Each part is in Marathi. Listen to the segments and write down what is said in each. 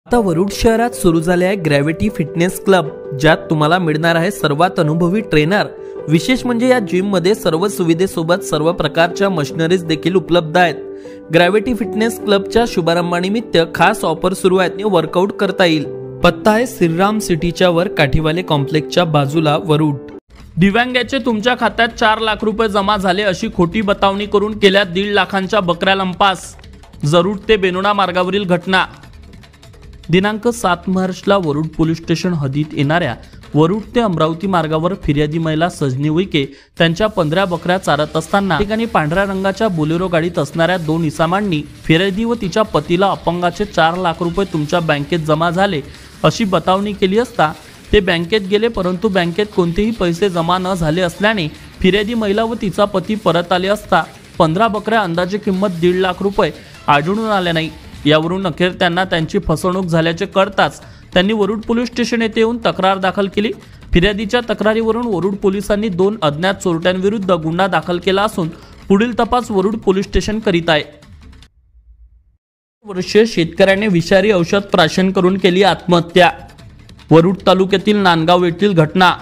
आता वरुड शहरात सुरू झाले आहे ग्रॅव्हिटी फिटनेस क्लब, ज्यात तुम्हाला मिळणार आहे सर्वात अनुभवी ट्रेनर। विशेष म्हणजे या जिम मध्ये सर्व सुविधेसोबत सर्व प्रकारच्या मशिनरीज देखील उपलब्ध आहेत। ग्रॅव्हिटी फिटनेस क्लबच्या शुभारंभानिमित्त खास ऑफर सुरू आहेत। वर्कआउट करता येईल। पत्ता आहे श्रीराम सिटीच्या वर काठीवाले कॉम्प्लेक्सच्या बाजूला वरुड। दिव्यांगाचे तुमच्या खात्यात 4 लाख रुपये जमा झाले अशी खोटी बतावणी करून केल्या 1.5 लाखांच्या बकऱ्या लंपास। जरूर ते बेनोना मार्गावरील घटना। दिनांक 7 मार्चला वरुड पोलीस स्टेशन हद्दीत येणाऱ्या वरुड ते अमरावती मार्गावर फिर्यादी महिला सजनी उईके त्यांच्या 15 बकऱ्या चारत असताना ठिकाणी पांढऱ्या रंगाच्या बोलेरो गाडीत असणाऱ्या 2 इसामांनी फिर्यादी व तिच्या पतीला अपंगाचे 4 लाख रुपये तुमच्या बँकेत जमा झाले अशी बतावणी केली असता ते बँकेत गेले, परंतु बँकेत कोणतेही पैसे जमा न झाले असल्याने फिर्यादी महिला व तिचा पती परत आले असता 15 बकऱ्या अंदाजे किंमत 1.5 लाख रुपये आढळून आल्या नाही। यावरून अखेर त्यांना त्यांची फसवणूक झाल्याचे कळताच त्यांनी वरुड पोलीस स्टेशन येथे येऊन तक्रार दाखल केली। फिर्यादीच्या तक्रारीवरून वरुड पोलिसांनी 2 अज्ञात चोरट्यांविरुद्ध गुन्हा दाखल केला असून पुढील तपास वरुड पोलीस स्टेशन करीत आहे। वर्षीय शेतकऱ्याने विषारी औषध प्राशन करून केली आत्महत्या। वरुड तालुक्यातील नांदगाव येथील घटना।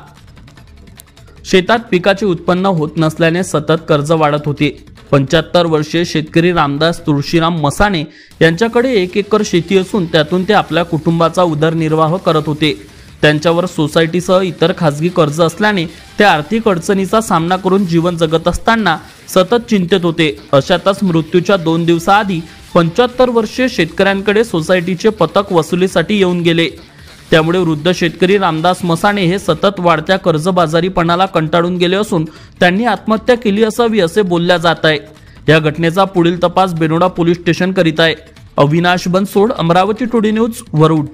शेतात पिकाचे उत्पन्न होत नसल्याने सतत कर्ज वाढत होते। 75 वर्षीय शेतकरी रामदास तुळशीराम मसाणे यांच्याकडे 1 एकर शेती असून त्यातून ते आपल्या कुटुंबाचा उदरनिर्वाह करत होते। त्यांच्यावर सोसायटीसह इतर खासगी कर्ज असल्याने ते आर्थिक अडचणीचा सामना करून जीवन जगत असताना सतत चिंतेत होते। अशातच मृत्यूच्या 2 दिवसाआधी 75 वर्षीय शेतकऱ्यांकडे सोसायटीचे पथक वसुलीसाठी येऊन गेले। त्यामुळे वृद्ध शेतकरी रामदास मसाणे हे सतत वाढत्या कर्जबाजारीपणाला कंटाळून गेले असून त्यांनी आत्महत्या केली असावी असे बोलल्या जात आहे। या घटनेचा पुढील तपास बेनोना पोलीस स्टेशन करीत आहे। Avinash Bansod, Amravati today news, Warud.